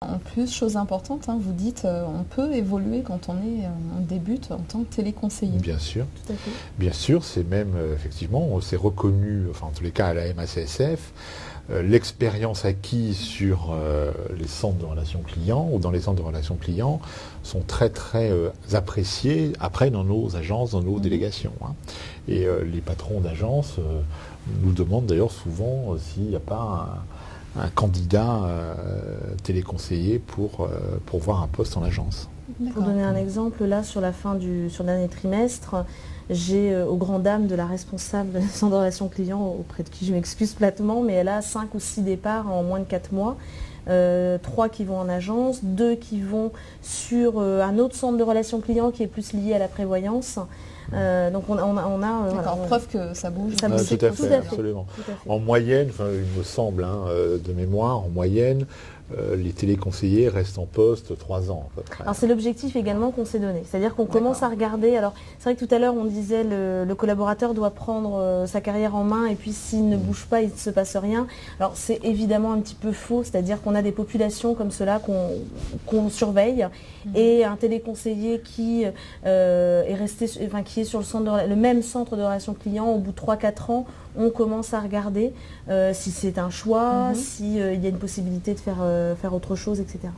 En plus, chose importante, vous dites on peut évoluer quand on débute en tant que téléconseiller. Bien sûr. Tout à fait. Bien sûr, c'est même effectivement, c'est reconnu, enfin en tous les cas à la MACSF, l'expérience acquise sur les centres de relations clients ou dans les centres de relations clients sont très très appréciées après dans nos agences, dans nos délégations. Et les patrons d'agences nous demandent d'ailleurs souvent s'il n'y a pas un candidat téléconseiller pour voir un poste en agence. Pour donner un exemple, là sur le dernier trimestre, j'ai aux grandes dames de la responsable de centre de relations clients, auprès de qui je m'excuse platement, mais elle a 5 ou 6 départs en moins de 4 mois. 3 qui vont en agence, 2 qui vont sur un autre centre de relations clients qui est plus lié à la prévoyance. Donc on a D'accord, preuve que ça bouge. Ça bouge. Tout à fait, absolument. Tout à fait. En moyenne, il me semble, de mémoire, en moyenne, les téléconseillers restent en poste 3 ans à peu près. Alors c'est l'objectif également qu'on s'est donné, c'est-à-dire qu'on commence à regarder. Alors c'est vrai que tout à l'heure on disait le collaborateur doit prendre sa carrière en main et puis s'il ne bouge pas il ne se passe rien. Alors c'est évidemment un petit peu faux, c'est-à-dire qu'on a des populations comme cela qu'on surveille et un téléconseiller qui est resté, qui est sur le même centre de relations clients au bout de 3-4 ans. On commence à regarder si c'est un choix, s'il y a une possibilité de faire autre chose, etc.